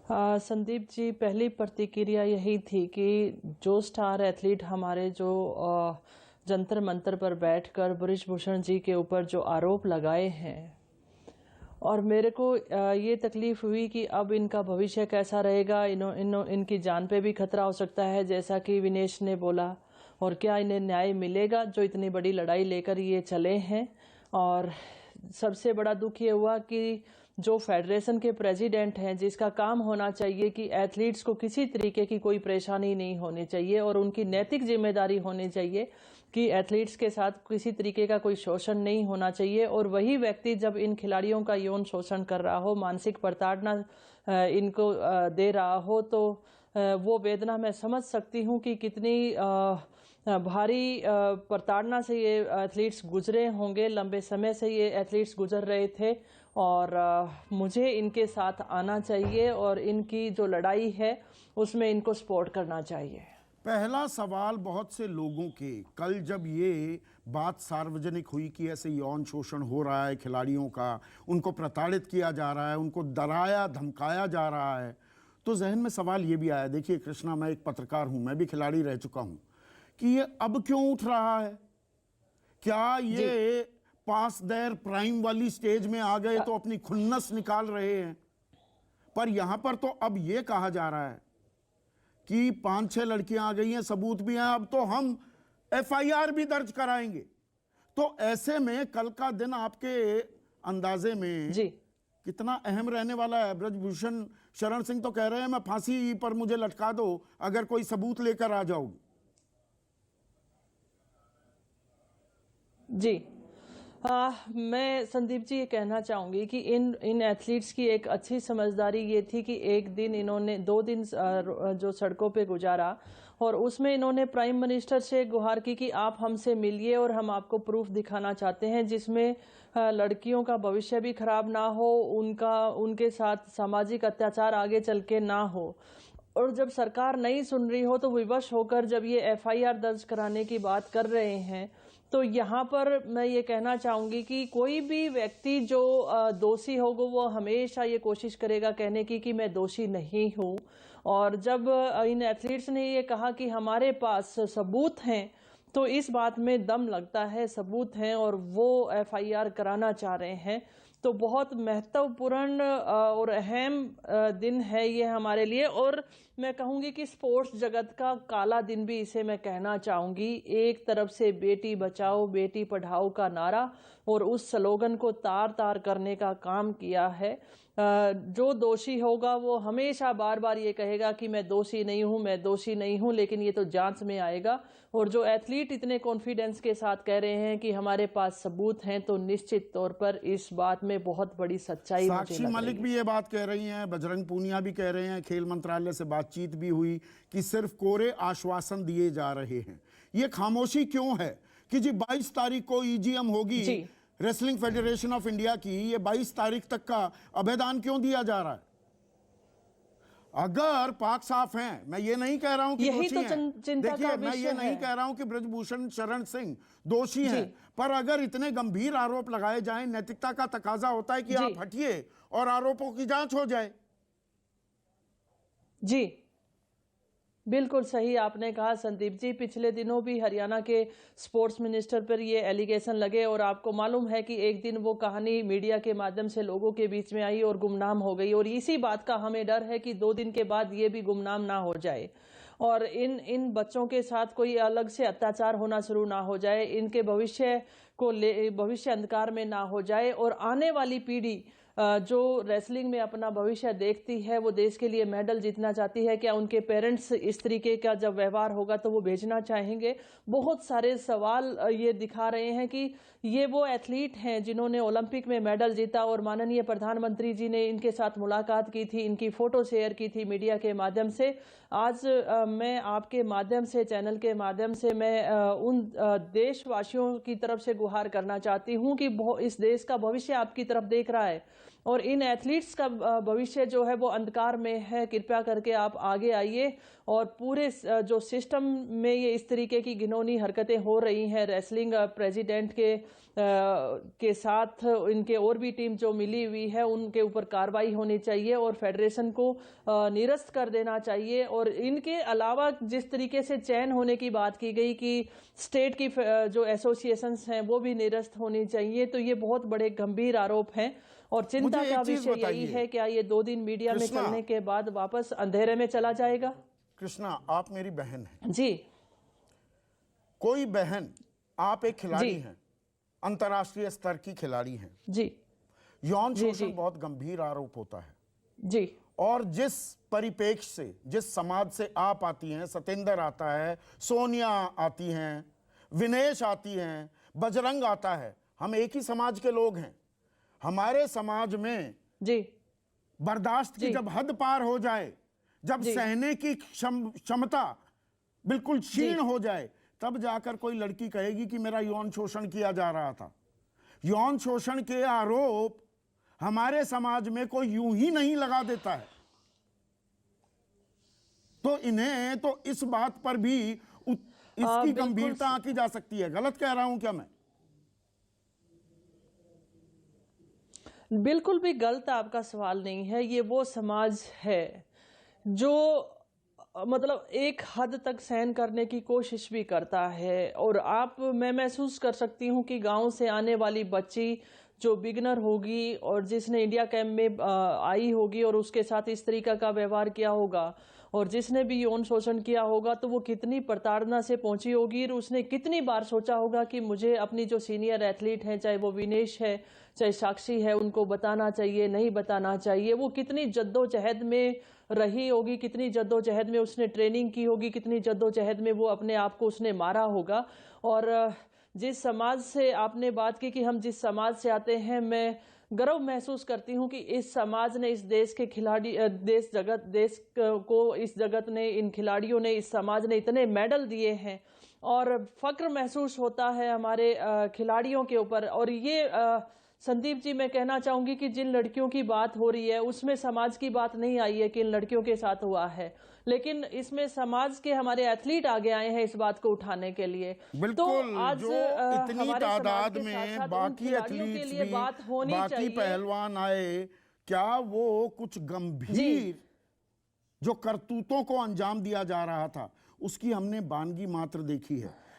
संदीप जी, पहली प्रतिक्रिया यही थी कि जो स्टार एथलीट हमारे जो जंतर मंतर पर बैठकर बृजभूषण जी के ऊपर जो आरोप लगाए हैं, और मेरे को ये तकलीफ हुई कि अब इनका भविष्य कैसा रहेगा। इनकी जान पे भी खतरा हो सकता है, जैसा कि विनेश ने बोला। और क्या इन्हें न्याय मिलेगा जो इतनी बड़ी लड़ाई लेकर ये चले हैं। और सबसे बड़ा दुख ये हुआ कि जो फेडरेशन के प्रेसिडेंट हैं, जिसका काम होना चाहिए कि एथलीट्स को किसी तरीके की कोई परेशानी नहीं होनी चाहिए और उनकी नैतिक जिम्मेदारी होनी चाहिए कि एथलीट्स के साथ किसी तरीके का कोई शोषण नहीं होना चाहिए, और वही व्यक्ति जब इन खिलाड़ियों का यौन शोषण कर रहा हो, मानसिक प्रताड़ना इनको दे रहा हो, तो वो वेदना मैं समझ सकती हूँ कि कितनी भारी प्रताड़ना से ये एथलीट्स गुजरे होंगे। लंबे समय से ये एथलीट्स गुजर रहे थे और मुझे इनके साथ आना चाहिए और इनकी जो लड़ाई है उसमें इनको सपोर्ट करना चाहिए। पहला सवाल बहुत से लोगों के, कल जब ये बात सार्वजनिक हुई कि ऐसे यौन शोषण हो रहा है खिलाड़ियों का, उनको प्रताड़ित किया जा रहा है, उनको डराया धमकाया जा रहा है, तो जहन में सवाल ये भी आया। देखिए कृष्णा, मैं एक पत्रकार हूं, मैं भी खिलाड़ी रह चुका हूं, कि ये अब क्यों उठ रहा है? क्या ये पास देर प्राइम वाली स्टेज में आ गए तो अपनी खुन्नस निकाल रहे हैं? पर यहां पर तो अब ये कहा जा रहा है कि 5-6 लड़कियां आ गई हैं, सबूत भी हैं, अब तो हम एफआईआर भी दर्ज कराएंगे। तो ऐसे में कल का दिन आपके अंदाजे में कितना अहम रहने वाला है? बृजभूषण शरण सिंह तो कह रहे हैं मैं फांसी पर मुझे लटका दो अगर कोई सबूत लेकर आ जाओगी। जी, मैं संदीप जी ये कहना चाहूंगी कि इन एथलीट्स की एक अच्छी समझदारी ये थी कि एक दिन इन्होंने 2 दिन जो सड़कों पे गुजारा और उसमें इन्होंने प्राइम मिनिस्टर से गुहार की कि आप हमसे मिलिए और हम आपको प्रूफ दिखाना चाहते हैं जिसमें लड़कियों का भविष्य भी खराब ना हो, उनके साथ सामाजिक अत्याचार आगे चल के ना हो। और जब सरकार नहीं सुन रही हो तो विवश होकर जब ये एफआईआर दर्ज कराने की बात कर रहे हैं, तो यहाँ पर मैं ये कहना चाहूंगी कि कोई भी व्यक्ति जो दोषी होगा वो हमेशा ये कोशिश करेगा कहने की कि मैं दोषी नहीं हूँ। और जब इन एथलीट्स ने ये कहा कि हमारे पास सबूत हैं, तो इस बात में दम लगता है, सबूत हैं और वो एफआईआर कराना चाह रहे हैं। तो बहुत महत्वपूर्ण और अहम दिन है ये हमारे लिए। और मैं कहूंगी कि स्पोर्ट्स जगत का काला दिन भी इसे मैं कहना चाहूंगी। एक तरफ से बेटी बचाओ बेटी पढ़ाओ का नारा और उस स्लोगन को तार तार करने का काम किया है। जो दोषी होगा वो हमेशा बार बार ये कहेगा कि मैं दोषी नहीं हूं, मैं दोषी नहीं हूं, लेकिन ये तो जांच में आएगा। और जो एथलीट इतने कॉन्फिडेंस के साथ कह रहे हैं कि हमारे पास सबूत हैं, तो निश्चित तौर पर इस बात में बहुत बड़ी सच्चाई साक्षी मलिक भी ये बात कह रही हैं, बजरंग पूनिया भी कह रहे हैं, खेल मंत्रालय से बातचीत भी हुई कि सिर्फ कोरे आश्वासन दिए जा रहे हैं। ये खामोशी क्यों है कि जी 22 तारीख को ईजीएम होगी रेसलिंग फेडरेशन ऑफ इंडिया की, ये 22 तारीख तक का अभेदान क्यों दिया जा रहा है? अगर पाक साफ हैं, मैं ये नहीं कह रहा हूं कि दोषी हैं। देखिए, मैं ये नहीं कह रहा हूं कि बृजभूषण शरण सिंह दोषी हैं, पर अगर इतने गंभीर आरोप लगाए जाएं, नैतिकता का तकाजा होता है कि आप हटिए और आरोपों की जांच हो जाए। जी, बिल्कुल सही आपने कहा संदीप जी। पिछले दिनों भी हरियाणा के स्पोर्ट्स मिनिस्टर पर ये एलिगेशन लगे और आपको मालूम है कि एक दिन वो कहानी मीडिया के माध्यम से लोगों के बीच में आई और गुमनाम हो गई। और इसी बात का हमें डर है कि 2 दिन के बाद ये भी गुमनाम ना हो जाए और इन बच्चों के साथ कोई अलग से अत्याचार होना शुरू ना हो जाए, इनके भविष्य अंधकार में ना हो जाए। और आने वाली पीढ़ी जो रेसलिंग में अपना भविष्य देखती है, वो देश के लिए मेडल जीतना चाहती है, क्या उनके पेरेंट्स इस तरीके का जब व्यवहार होगा तो वो भेजना चाहेंगे? बहुत सारे सवाल ये दिखा रहे हैं कि ये वो एथलीट हैं जिन्होंने ओलंपिक में मेडल जीता और माननीय प्रधानमंत्री जी ने इनके साथ मुलाकात की थी, इनकी फोटो शेयर की थी मीडिया के माध्यम से। आज मैं आपके माध्यम से, चैनल के माध्यम से, मैं उन देशवासियों की तरफ से गुहार करना चाहती हूं कि इस देश का भविष्य आपकी तरफ देख रहा है और इन एथलीट्स का भविष्य जो है वो अंधकार में है। कृपया करके आप आगे आइए और पूरे जो सिस्टम में ये इस तरीके की घिनौनी हरकतें हो रही हैं, रेसलिंग प्रेसिडेंट के साथ इनके और भी टीम जो मिली हुई है उनके ऊपर कार्रवाई होनी चाहिए और फेडरेशन को निरस्त कर देना चाहिए। और इनके अलावा जिस तरीके से चयन होने की बात की गई कि स्टेट की जो एसोसिएशंस हैं वो भी निरस्त होनी चाहिए, तो ये बहुत बड़े गंभीर आरोप हैं। और चिंता मुझे का एक चीज विषय यही बताइए, है क्या ये 2 दिन मीडिया में कृष्णा, चलने के बाद वापस अंधेरे में चला जाएगा? कृष्णा, आप मेरी बहन हैं। जी कोई बहन, आप एक खिलाड़ी जी हैं, अंतर्राष्ट्रीय स्तर की खिलाड़ी हैं। जी यौन जी शोषण जी बहुत गंभीर आरोप होता है। जी और जिस परिप्रेक्ष्य से, जिस समाज से आप आती हैं, सतेंद्र आता है, सोनिया आती हैं, विनेश आती हैं, बजरंग आता है, हम एक ही समाज के लोग हैं। हमारे समाज में जी बर्दाश्त की जी जब हद पार हो जाए, जब जी सहने की क्षमता बिल्कुल जी क्षीण हो जाए, तब जाकर कोई लड़की कहेगी कि मेरा यौन शोषण किया जा रहा था। यौन शोषण के आरोप हमारे समाज में कोई यूं ही नहीं लगा देता है। तो इन्हें तो इस बात पर भी इसकी बिल्कुल गंभीरता आंकी जा सकती है। गलत कह रहा हूं क्या मैं? बिल्कुल भी गलत आपका सवाल नहीं है। ये वो समाज है जो मतलब एक हद तक सहन करने की कोशिश भी करता है। और मैं महसूस कर सकती हूँ कि गांव से आने वाली बच्ची जो बिगनर होगी और जिसने इंडिया कैंप में आई होगी और उसके साथ इस तरीका का व्यवहार किया होगा और जिसने भी यौन शोषण किया होगा, तो वो कितनी प्रताड़ना से पहुंची होगी और उसने कितनी बार सोचा होगा कि मुझे अपनी जो सीनियर एथलीट हैं, चाहे वो विनेश है चाहे साक्षी है, उनको बताना चाहिए, नहीं बताना चाहिए। वो कितनी जद्दोजहद में रही होगी, कितनी जद्दोजहद में उसने ट्रेनिंग की होगी, कितनी जद्दोजहद में वो अपने आप को उसने मारा होगा। और जिस समाज से आपने बात की कि हम जिस समाज से आते हैं, मैं गर्व महसूस करती हूं कि इस समाज ने, इस देश के खिलाड़ी, देश को इस जगत ने, इन खिलाड़ियों ने, इस समाज ने इतने मेडल दिए हैं और फक्र महसूस होता है हमारे खिलाड़ियों के ऊपर। और ये संदीप जी, मैं कहना चाहूंगी कि जिन लड़कियों की बात हो रही है उसमें समाज की बात नहीं आई है कि इन लड़कियों के साथ हुआ है, लेकिन इसमें समाज के हमारे एथलीट आगे आए हैं इस बात को उठाने के लिए। बिल्कुल, तो आज जो इतनी हमारे समाज तादाद के में साथ-साथ उन बाकी खिलाड़ियों के एथलीट्स लिए भी, बात होनी बाकी चाहिए। पहलवान आए, क्या वो कुछ गंभीर जो करतूतों को अंजाम दिया जा रहा था उसकी हमने बानगी मात्र देखी है?